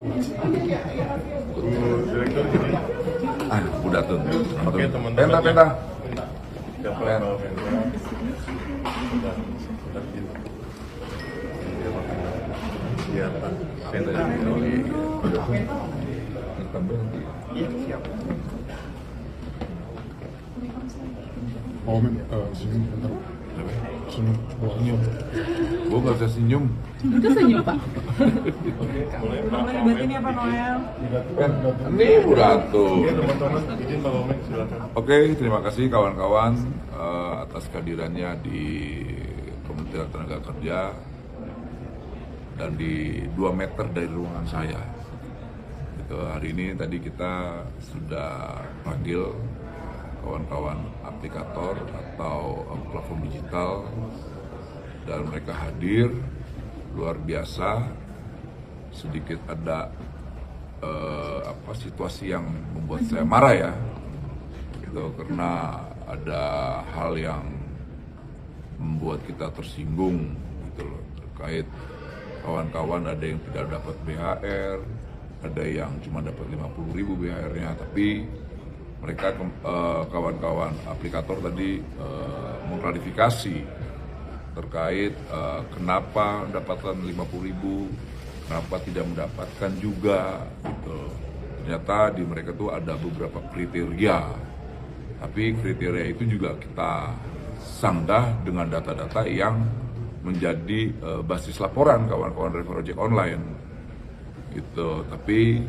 Direktur gini. Udah tuh. Oke teman-teman. Penta. Siapa yang penta? Sudah gitu. Iya Pak. Penta. Iya, siap. Oh men, senyum bentar. Senyum, senyum. Gue gak bisa senyum. Itu senyum, Pak. Mulai Pak. Berarti ini apa, Noel? Ini udah tuh. Oke teman-teman, izin Pak Wamen silakan. Oke, terima kasih kawan-kawan atas kehadirannya di Kementerian Tenaga Kerja dan di 2 meter dari ruangan saya. Gitu, hari ini tadi kita sudah panggil kawan-kawan aplikator atau platform digital dan mereka hadir luar biasa. Sedikit ada situasi yang membuat saya marah ya, gitu, karena ada hal yang membuat kita tersinggung gitu loh, terkait kawan-kawan ada yang tidak dapat BHR, ada yang cuma dapat 50.000 BHR-nya, tapi mereka kawan-kawan aplikator tadi mengklarifikasi terkait kenapa mendapatkan 50.000, kenapa tidak mendapatkan juga gitu. Ternyata di mereka tuh ada beberapa kriteria, tapi kriteria itu juga kita sanggah dengan data-data yang menjadi basis laporan kawan-kawan driver ojek online gitu. Tapi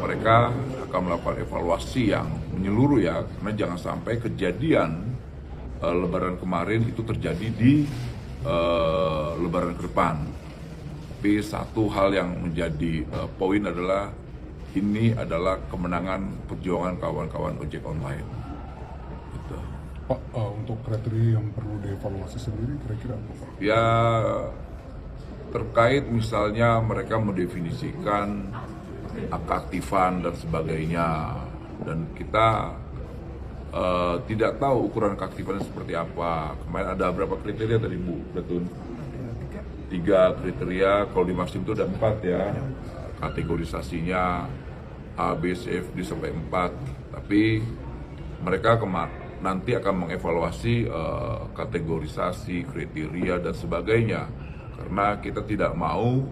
mereka akan melakukan evaluasi yang menyeluruh ya, karena jangan sampai kejadian Lebaran kemarin itu terjadi di Lebaran ke depan. Tapi satu hal yang menjadi poin adalah ini adalah kemenangan perjuangan kawan-kawan ojek online. Gitu. Pak, untuk kriteria yang perlu dievaluasi sendiri kira-kira apa Pak? Ya terkait misalnya mereka mendefinisikan keaktifan dan sebagainya, dan kita tidak tahu ukuran keaktifannya seperti apa. Kemarin ada berapa kriteria tadi Bu Betun? 3 kriteria, kalau di Maxim itu ada 4 ya, kategorisasinya A, B, C, F, D sampai 4. Tapi mereka nanti akan mengevaluasi kategorisasi, kriteria dan sebagainya, karena kita tidak mau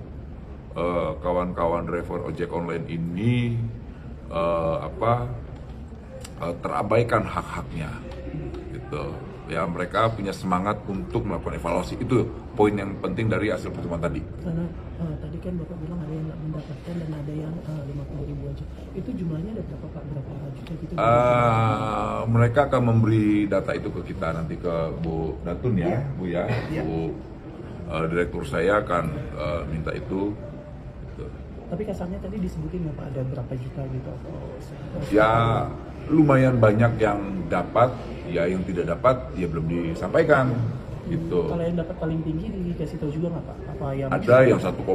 kawan-kawan driver ojek online ini terabaikan hak-haknya gitu ya. Mereka punya semangat untuk melakukan evaluasi, itu poin yang penting dari hasil pertemuan tadi. Karena tadi kan Bapak bilang ada yang nggak mendapatkan dan ada yang 50.000 aja. Itu jumlahnya ada berapa Pak? Berapa juta gitu? Mereka akan memberi data itu ke kita nanti, ke Bu Datun ya, Bu ya. Bu direktur saya akan minta itu. Gitu. Tapi kasarnya tadi disebutin nggak Pak ada berapa juta gitu? Ya lumayan banyak yang dapat, ya yang tidak dapat ya belum disampaikan gitu. Kalau yang dapat paling tinggi dikasih tahu juga nggak Pak? Apa yang Ada yang 1,6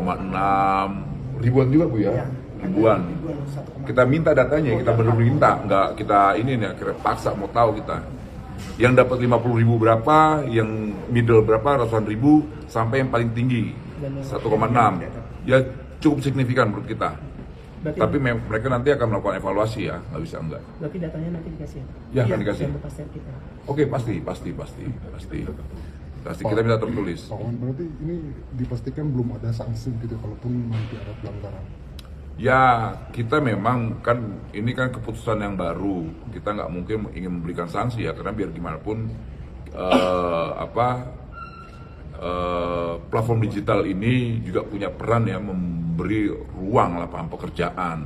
ribuan juga Bu ya, ribuan. Kita minta datanya, kita benar minta, nggak kita ini nih, akhirnya paksa mau tahu kita. Yang dapat 50.000 berapa, yang middle berapa, ratusan ribu, sampai yang paling tinggi 1,6. Ya cukup signifikan menurut kita. Berarti Tapi mereka nanti akan melakukan evaluasi ya, nggak bisa enggak. Berarti datanya nanti dikasih? Ya, akan dikasih. Yang bekas kita. Oke, pasti. Kita minta tertulis. Pak Wamen, berarti ini dipastikan belum ada sanksi gitu kalaupun nanti ada pelanggaran? Ya, kita memang kan ini kan keputusan yang baru. Kita nggak mungkin ingin memberikan sanksi ya, karena biar gimana pun platform digital ini juga punya peran ya, memberi ruang lapangan pekerjaan.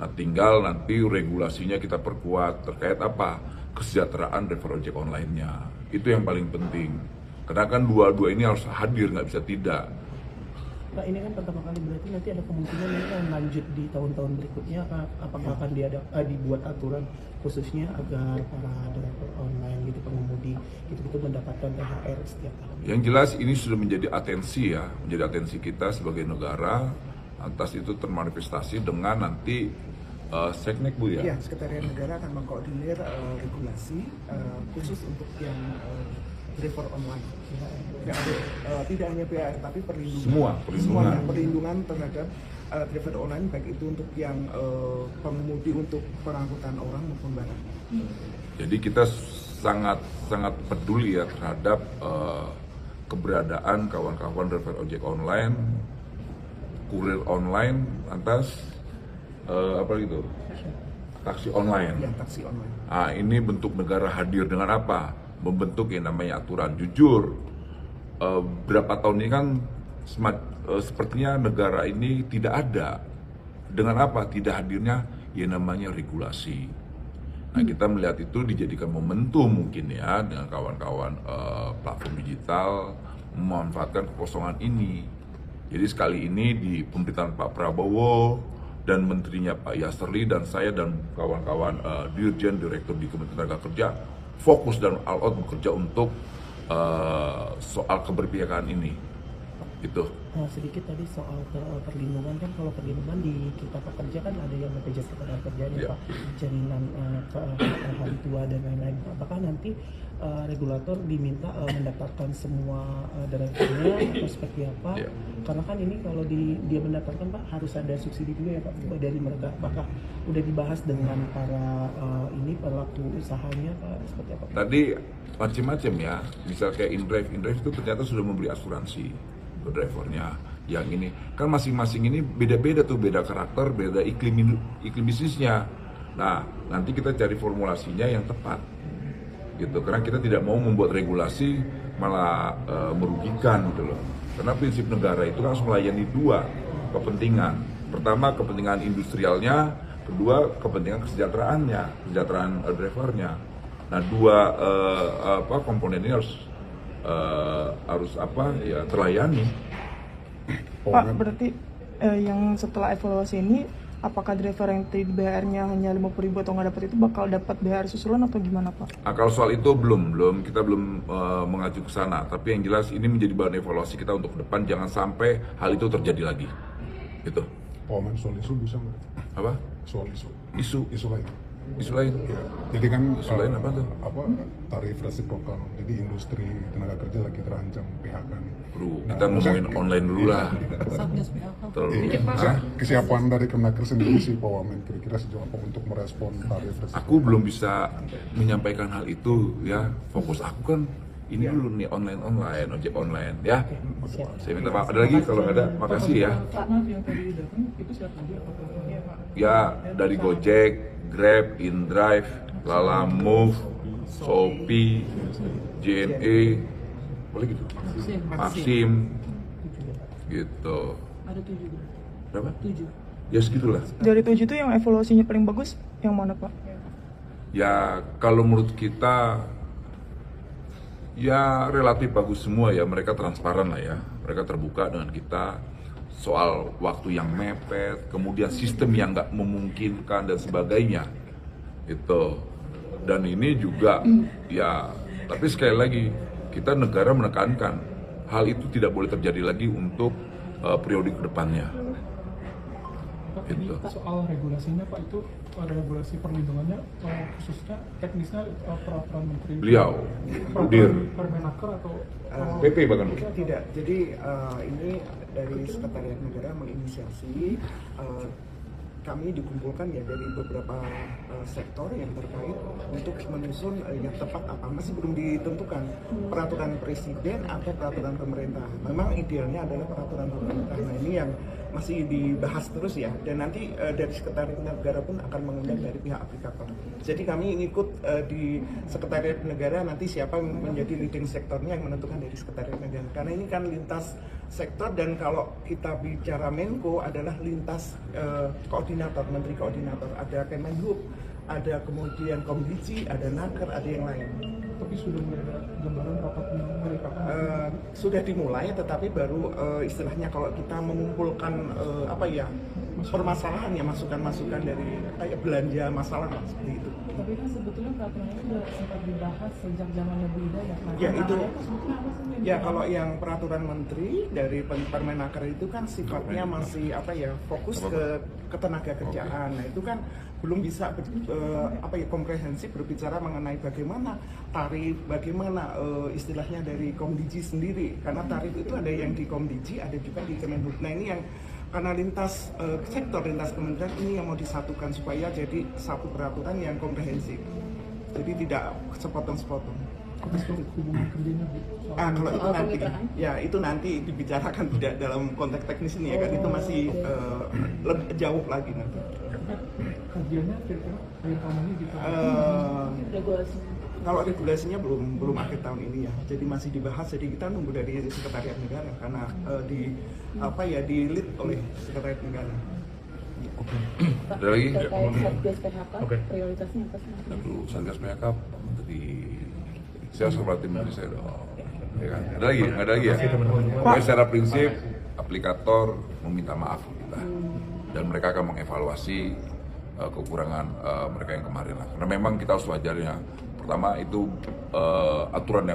Nah, tinggal nanti regulasinya kita perkuat terkait apa? Kesejahteraan driver ojek online-nya. Itu yang paling penting. Karena kan dua-dua ini harus hadir, nggak bisa tidak. Pak, ini kan pertama kali, berarti nanti ada kemungkinan ini kan lanjut di tahun-tahun berikutnya. Apakah akan dibuat aturan khususnya agar para driver online gitu, pengemudi gitu mendapatkan THR setiap tahun? Yang jelas ini sudah menjadi atensi ya, menjadi atensi kita sebagai negara. Atas itu termanifestasi dengan nanti Seknek Bu ya? Iya, Sekretariat Negara akan mengkoordinir regulasi khusus untuk yang driver online. Tidak hanya BHR tapi perlindungan. Semua perlindungan. Perlindungan terhadap driver online baik itu untuk yang pengemudi untuk pengangkutan orang maupun barang. Jadi kita sangat peduli ya terhadap keberadaan kawan-kawan driver ojek online, kurir online, lantas apa gitu, taksi online. Ya, taksi online. Nah, ini bentuk negara hadir dengan apa? Membentuk yang namanya aturan. Jujur, berapa tahun ini kan sepertinya negara ini tidak ada. Dengan apa? Tidak hadirnya yang namanya regulasi. Nah, kita melihat itu dijadikan momentum mungkin ya dengan kawan-kawan platform digital memanfaatkan kekosongan ini. Jadi sekali ini di pemerintahan Pak Prabowo dan menterinya Pak Yasserli dan saya dan kawan-kawan dirjen direktur di Kementerian Tenaga Kerja fokus dan all out bekerja untuk soal keberpihakan ini. Gitu. Nah, sedikit tadi soal perlindungan kan, kalau perlindungan di kita pekerja kan ada yang BPJS Ketenagakerjaan ya Pak, jaminan hari tua dan lain-lain. Apakah nanti regulator diminta mendaftarkan semua drivernya atau seperti apa? Karena kan ini kalau dia mendaftarkan Pak harus ada subsidi juga ya Pak dari mereka. Apakah udah dibahas dengan para ini pelaku usahanya Pak, seperti apa? Tadi macam-macam ya, misal kayak InDrive itu ternyata sudah memberi asuransi ke drivernya. Yang ini kan masing-masing ini beda-beda tuh, beda karakter, beda iklim bisnisnya. Nah, nanti kita cari formulasinya yang tepat gitu, karena kita tidak mau membuat regulasi malah merugikan gitu loh. Karena prinsip negara itu langsung melayani dua kepentingan. Pertama kepentingan industrialnya, kedua kepentingan kesejahteraan drivernya. Nah, dua komponen ini harus terlayani. Pak, berarti yang setelah evaluasi ini, apakah driver yang BHR-nya hanya 50.000 atau nggak dapat itu bakal dapat BHR susulan atau gimana Pak? Kalau soal itu kita belum mengacu ke sana. Tapi yang jelas ini menjadi bahan evaluasi kita untuk ke depan, jangan sampai hal itu terjadi lagi. Gitu. Pak Wamen, soal isu bisa nggak? Apa? Soal isu. Isu lain. Isu lain. Ya. Jadi kan Selain apa tuh? Tarif resiprokal. Jadi industri tenaga kerja lagi terancam PHK. Kita ngomongin online dulu lah. Kesiapan dari Kemenaker sendiri sih Pak Wamen kira-kira sejauh apa untuk merespon tarif resiprokal? Aku belum bisa menyampaikan hal itu ya. Fokus aku kan ini dulu nih, online ojek online ya. Saya minta maaf. Ada lagi kalau nggak ada, makasih ya. Ya dari Gojek, Grab, InDrive, Lalamove, Shopee, JNE, boleh gitu, Maxim, gitu. Ada 7. Berapa? 7. Ya segitulah. Dari 7 itu yang evaluasinya paling bagus yang mana Pak? Ya kalau menurut kita ya relatif bagus semua ya, mereka transparan lah ya, mereka terbuka dengan kita soal waktu yang mepet, kemudian sistem yang nggak memungkinkan dan sebagainya, itu. Dan ini juga ya, tapi sekali lagi kita negara menekankan hal itu tidak boleh terjadi lagi untuk periode kedepannya. Pak, ini soal regulasinya Pak, itu regulasi perlindungannya khususnya teknisnya peraturan menteri Beliau, Permenaker atau PP bahkan. Tidak, jadi ini dari Sekretariat Negara menginisiasi, kami dikumpulkan ya dari beberapa sektor yang terkait untuk menyusun yang tepat apa, masih belum ditentukan peraturan presiden atau peraturan pemerintah. Memang idealnya adalah peraturan pemerintah. Nah, ini yang masih dibahas terus ya, dan nanti dari Sekretariat Negara pun akan mengundang dari pihak aplikator. Jadi kami ngikut di Sekretariat Negara, nanti siapa yang menjadi leading sektornya yang menentukan dari Sekretariat Negara. Karena ini kan lintas sektor, dan kalau kita bicara Menko adalah lintas koordinator, menteri koordinator, ada Kemenhub, ada kemudian Komdiji, ada Naker, ada yang lain. Tapi sudah ada gambaran rapatnya mereka? Sudah dimulai, tetapi baru istilahnya kalau kita mengumpulkan permasalahan ya, masukan-masukan dari kayak belanja masalah seperti itu. Tapi kan sebetulnya peraturan itu sudah sempat dibahas sejak zamannya Bu Ida ya. Ya itu. Ya kalau yang peraturan menteri dari Permenaker itu kan sifatnya masih fokus ke ketenaga kerjaan. Nah itu kan belum bisa komprehensif berbicara mengenai bagaimana tarif, bagaimana istilahnya dari Komdiji sendiri, karena tarif itu ada yang di Komdiji, ada juga di Kemenhub. Nah ini yang karena lintas sektor, lintas kementerian ini yang mau disatukan supaya jadi satu peraturan yang komprehensif. Jadi tidak sepotong-sepotong. Hubungan kerjanya Bu. Kalau itu nanti, ya itu nanti dibicarakan tidak dalam konteks teknis ini ya kan, itu masih lebih jauh lagi nanti. Kajiannya kira-kira akhir tahun ini gitu. Kalau regulasinya belum akhir tahun ini ya, jadi masih dibahas. Jadi kita nunggu dari Sekretariat Negara karena di lead oleh Sekretariat Negara. Ada lagi? Satgas PHK, prioritasnya apa sih? Dulu Satgas PHK, Menteri saya seperti Menteri saya dong. Ya kan? Ada lagi? Nggak ada lagi ya? Pokoknya secara prinsip, aplikator meminta maaf ke kita. Dan mereka akan mengevaluasi kekurangan mereka yang kemarin lah. Karena memang kita harus wajarnya. Pertama itu aturan yang